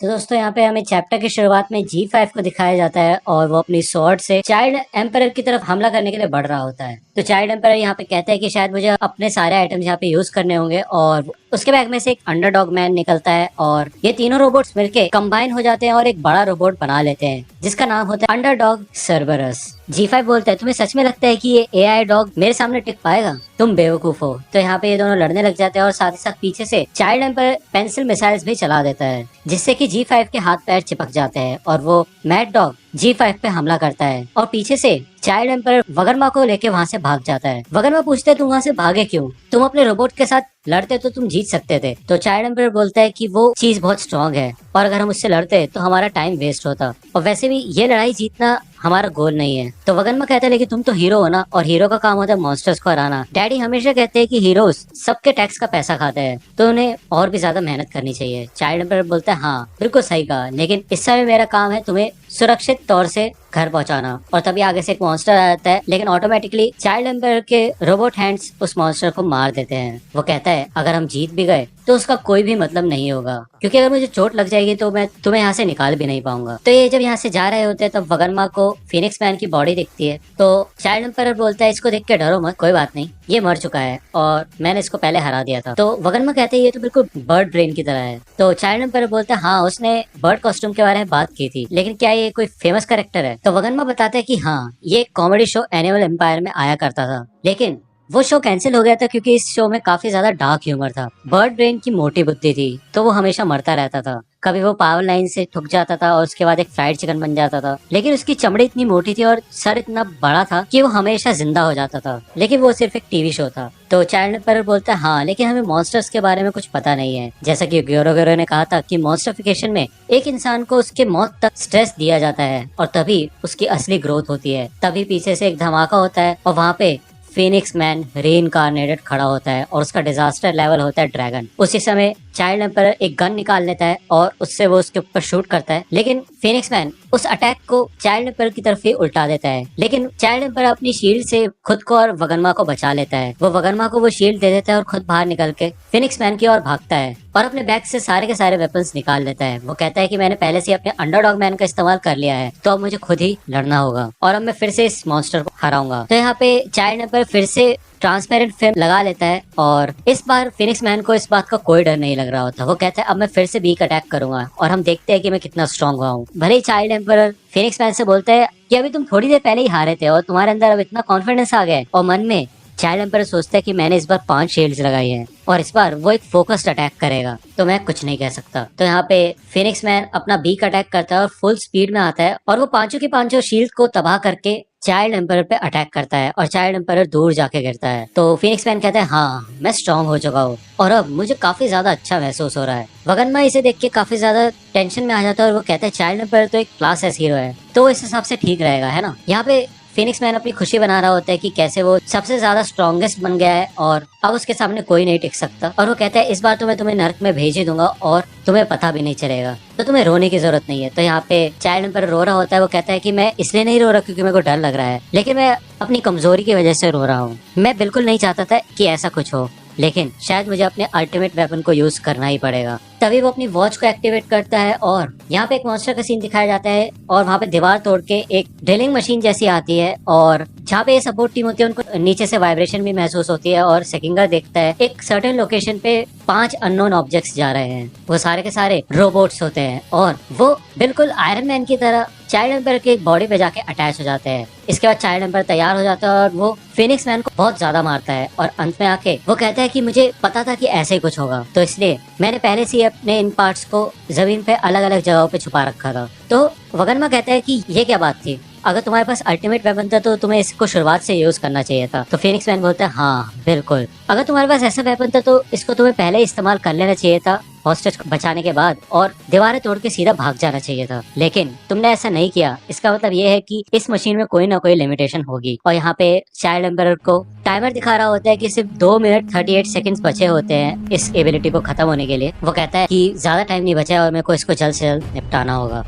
तो दोस्तों यहाँ पे हमें चैप्टर की शुरुआत में G5 को दिखाया जाता है और वो अपनी स्वॉर्ड से चाइल्ड एम्परर की तरफ हमला करने के लिए बढ़ रहा होता है। तो चाइल्ड एम्परर यहाँ पे कहता है कि शायद मुझे अपने सारे आइटम्स यहाँ पे यूज करने होंगे और उसके बैग में से एक अंडरडॉग मैन निकलता है और ये तीनों रोबोट्स मिलके कंबाइन हो जाते हैं और एक बड़ा रोबोट बना लेते हैं जिसका नाम होता है अंडरडॉग सर्बरस। G5 बोलता है तुम्हें सच में लगता है कि ये एआई डॉग मेरे सामने टिक पाएगा? तुम बेवकूफ हो। तो यहाँ पे ये दोनों लड़ने लग जाते हैं और साथ ही साथ पीछे से चाइल्ड एम्पर पेंसिल मिसाइल्स भी चला देता है जिससे कि G5 के हाथ पैर चिपक जाते हैं और वो मैड डॉग G5 पे हमला करता है और पीछे से चाइल्ड एम्पर वगरमा को लेके वहाँ से भाग जाता है। वगरमा पूछते है तुम वहाँ से भागे क्यों? तुम अपने रोबोट के साथ लड़ते तो तुम जीत सकते थे। तो चाइल्ड एम्पर बोलता है कि वो चीज बहुत स्ट्रांग है और अगर हम उससे लड़ते तो हमारा टाइम वेस्ट होता और वैसे भी ये लड़ाई जीतना हमारा गोल नहीं है। तो वगनमा कहता है लेकिन तुम तो हीरो हो ना और हीरो का काम होता है मॉन्स्टर्स को हराना। डैडी हमेशा कहते हैं कि हीरोज सबके टैक्स का पैसा खाते हैं तो उन्हें और भी ज्यादा मेहनत करनी चाहिए। चाइल्ड एम्पर बोलता है हाँ बिल्कुल सही कहा, लेकिन इस समय मेरा काम है तुम्हें सुरक्षित तौर से घर पहुंचाना। और तभी आगे से एक मॉन्स्टर आ जाता है लेकिन ऑटोमेटिकली चाइल्ड एम्पर के रोबोट हैंड्स उस मॉन्स्टर को मार देते हैं। वो कहता है अगर हम जीत भी गए तो उसका कोई भी मतलब नहीं होगा क्योंकि अगर मुझे चोट लग जाएगी तो मैं तुम्हें यहाँ से निकाल भी नहीं पाऊंगा। तो ये जब यहाँ से जा रहे होते हैं तब वगनमा को फिनिक्स मैन की बॉडी दिखती है। तो चाइल्ड एम्पर बोलता है इसको देख के डरो मत, कोई बात नहीं, ये मर चुका है और मैंने इसको पहले हरा दिया था। तो वगनमा कहते हैं ये तो बिल्कुल बर्ड ब्रेन की तरह है। तो चाइल्ड एम्पर बोलता है हाँ उसने बर्ड कॉस्ट्यूम के बारे में बात की थी, लेकिन क्या ये कोई फेमस कैरेक्टर है? तो वगनमा बताता है कि हाँ ये कॉमेडी शो एनिमल एम्पायर में आया करता था, लेकिन वो शो कैंसिल हो गया था क्योंकि इस शो में काफी ज्यादा डार्क ह्यूमर था। बर्ड ब्रेन की मोटी बुद्धि थी तो वो हमेशा मरता रहता था। कभी वो पावर लाइन से ठुक जाता था और उसके बाद एक फ्राइड चिकन बन जाता था, लेकिन उसकी चमड़ी इतनी मोटी थी और सर इतना बड़ा था कि वो हमेशा जिंदा हो जाता था। लेकिन वो सिर्फ एक टीवी शो था। तो चाइल्ड पर बोलता है हाँ लेकिन हमें मॉन्स्टर्स के बारे में कुछ पता नहीं है। जैसा कि ग्योरो ने कहा था कि मॉन्स्टरिफिकेशन में एक इंसान को उसके मौत तक स्ट्रेस दिया जाता है और तभी उसकी असली ग्रोथ होती है। तभी पीछे से एक धमाका होता है और वहाँ पे फिनिक्स मैन रीइंकार्नेटेड खड़ा होता है और उसका डिजास्टर लेवल होता है ड्रैगन। उसी समय चाइल्ड एम्पर एक गन निकाल लेता है और उससे वो उसके ऊपर शूट करता है, लेकिन फिनिक्स मैन उस अटैक को चाइल्ड एम्पर की तरफ ही उल्टा देता है। लेकिन चाइल्ड एम्पर अपनी शील्ड से खुद को और वगनमा को बचा लेता है। वो वगनमा को वो शील्ड दे देता है और खुद बाहर निकल के फिनिक्स मैन की ओर भागता है और अपने बैग से सारे के सारे वेपन्स निकाल लेता है। वो कहता है कि मैंने पहले से अपने अंडरडॉग मैन का इस्तेमाल कर लिया है तो अब मुझे खुद ही लड़ना होगा और अब मैं फिर से इस मॉन्स्टर को हराऊंगा। तो यहाँ पे चाइल्ड एम्पर फिर से ट्रांसपेरेंट फिल्म लगा लेता है और इस बार फिनिक्स मैन को इस बात का कोई डर नहीं लग रहा होता। वो कहता है अब मैं फिर से बीक अटैक करूंगा और हम देखते हैं कि मैं कितना स्ट्रांग हुआ हूँ। भले ही चाइल्ड एम्पर फिनिक्स मैन से बोलता है कि अभी तुम थोड़ी देर पहले ही हारे थे और तुम्हारे अंदर अब इतना कॉन्फिडेंस आ गया है। और मन में चाइल्ड एम्पर सोचता है कि मैंने इस बार 5 शील्ड्स लगाई हैं और इस बार वो एक फोकस्ड अटैक करेगा तो मैं कुछ नहीं कह सकता। तो यहाँ पे फिनिक्स मैन अपना बीक अटैक करता है और फुल स्पीड में आता है और वो पांचों की पांचों शील्ड को तबाह करके चाइल्ड एम्पर पे अटैक करता है और चाइल्ड एम्पर दूर जाके गिरता है। तो फिनिक्स मैन कहता है हाँ मैं स्ट्रांग हो चुका हूँ और अब मुझे काफी ज्यादा अच्छा महसूस हो रहा है। वगनमा इसे देख के काफी ज्यादा टेंशन में आ जाता है और वो कहता है चाइल्ड एम्पर तो एक क्लास एस हीरो है तो इस हिसाब से ठीक रहेगा, है ना। यहाँ पे फिनिक्स मैन अपनी खुशी बना रहा होता है कि कैसे वो सबसे ज्यादा स्ट्रॉन्गेस्ट बन गया है और अब उसके सामने कोई नहीं टिक सकता। और वो कहता है इस बार तो मैं तुम्हें नर्क में भेज ही दूंगा और तुम्हें पता भी नहीं चलेगा, तो तुम्हें रोने की जरूरत नहीं है। तो यहाँ पे चाइल्ड एम्पर रो रहा होता है। वो कहता है कि मैं इसलिए नहीं रो रहा क्योंकि मेरे को डर लग रहा है, लेकिन मैं अपनी कमजोरी की वजह से रो रहा हूँ। मैं बिल्कुल नहीं चाहता था कि ऐसा कुछ हो, लेकिन शायद मुझे अपने अल्टीमेट वेपन को यूज करना ही पड़ेगा। तभी वो अपनी वॉच को एक्टिवेट करता है और यहाँ पे एक मॉन्स्टर का सीन दिखाया जाता है और वहाँ पे दीवार तोड़ के एक ड्रिलिंग मशीन जैसी आती है और जहाँ पे ये सपोर्ट टीम होती है उनको नीचे से वाइब्रेशन भी महसूस होती है और सेकिंगर देखता है एक सर्टेन लोकेशन पे 5 अननोन ऑब्जेक्ट्स जा रहे हैं। वो सारे के सारे रोबोट्स होते हैं और वो बिल्कुल आयरन मैन की तरह चाइल्ड एम्पर के बॉडी पे जाके अटैच हो जाते हैं। इसके बाद चाइल्ड एम्पर तैयार हो जाता है और वो फिनिक्स मैन को बहुत ज्यादा मारता है और अंत में आके वो कहता है कि मुझे पता था कि ऐसे ही कुछ होगा तो इसलिए मैंने पहले से ही अपने इन पार्ट्स को जमीन पे अलग अलग जगहों पे छुपा रखा था। तो वगनमा कहता है कि ये क्या बात थी, अगर तुम्हारे पास अल्टीमेट वेपन था तो तुम्हें इसको शुरुआत से यूज करना चाहिए था। तो फिनिक्स मैन बोलता है हाँ बिल्कुल, अगर तुम्हारे पास ऐसा वेपन था तो इसको तुम्हें पहले इस्तेमाल कर लेना चाहिए था हॉस्टेज को बचाने के बाद और दीवारें तोड़ के सीधा भाग जाना चाहिए था, लेकिन तुमने ऐसा नहीं किया। इसका मतलब ये है कि इस मशीन में कोई ना कोई लिमिटेशन होगी। और यहाँ पे चाइल्ड एम्पर को टाइमर दिखा रहा होता है कि सिर्फ 2 मिनट 38 सेकंड्स बचे होते हैं इस एबिलिटी को खत्म होने के लिए। वो कहता है कि ज्यादा टाइम नहीं बचा है और मेरे को इसको जल्द से जल्द निपटाना होगा।